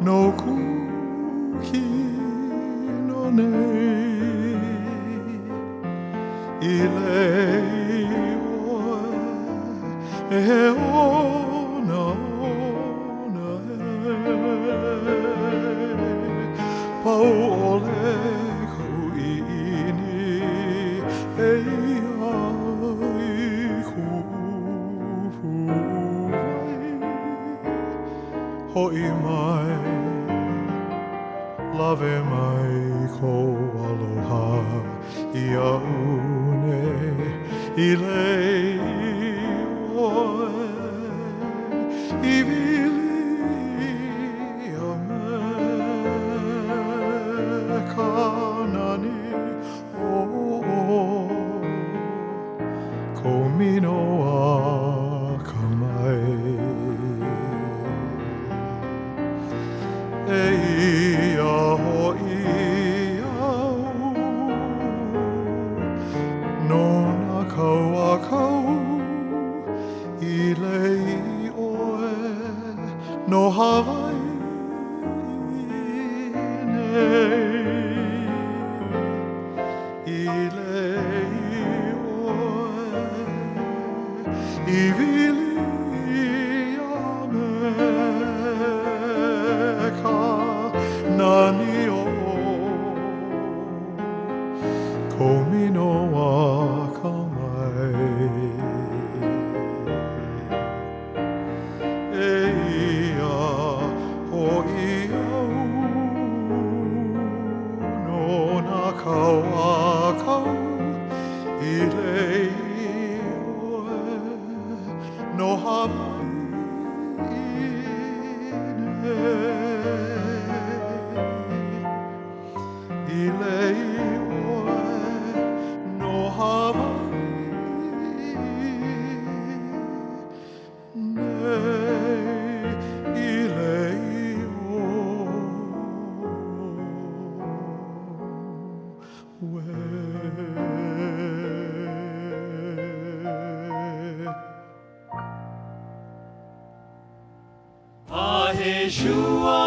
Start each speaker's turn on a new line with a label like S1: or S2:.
S1: no kuki no nei I lei oe e ona pau ole kau ini e ai kufu hoi mai lave mai ko aloha I aune I lei oe I vili a me kanani o ko mino a kamai e ia hoi au no na kau a kau I lei oe no Hawaii nei I lei oe I vili a me ka nani o ko mino a ka mai e ia hoi au no na kau a kau I lei oe no Hawaii nei I lei oe no Hawaii nei I lei oe
S2: Aheshua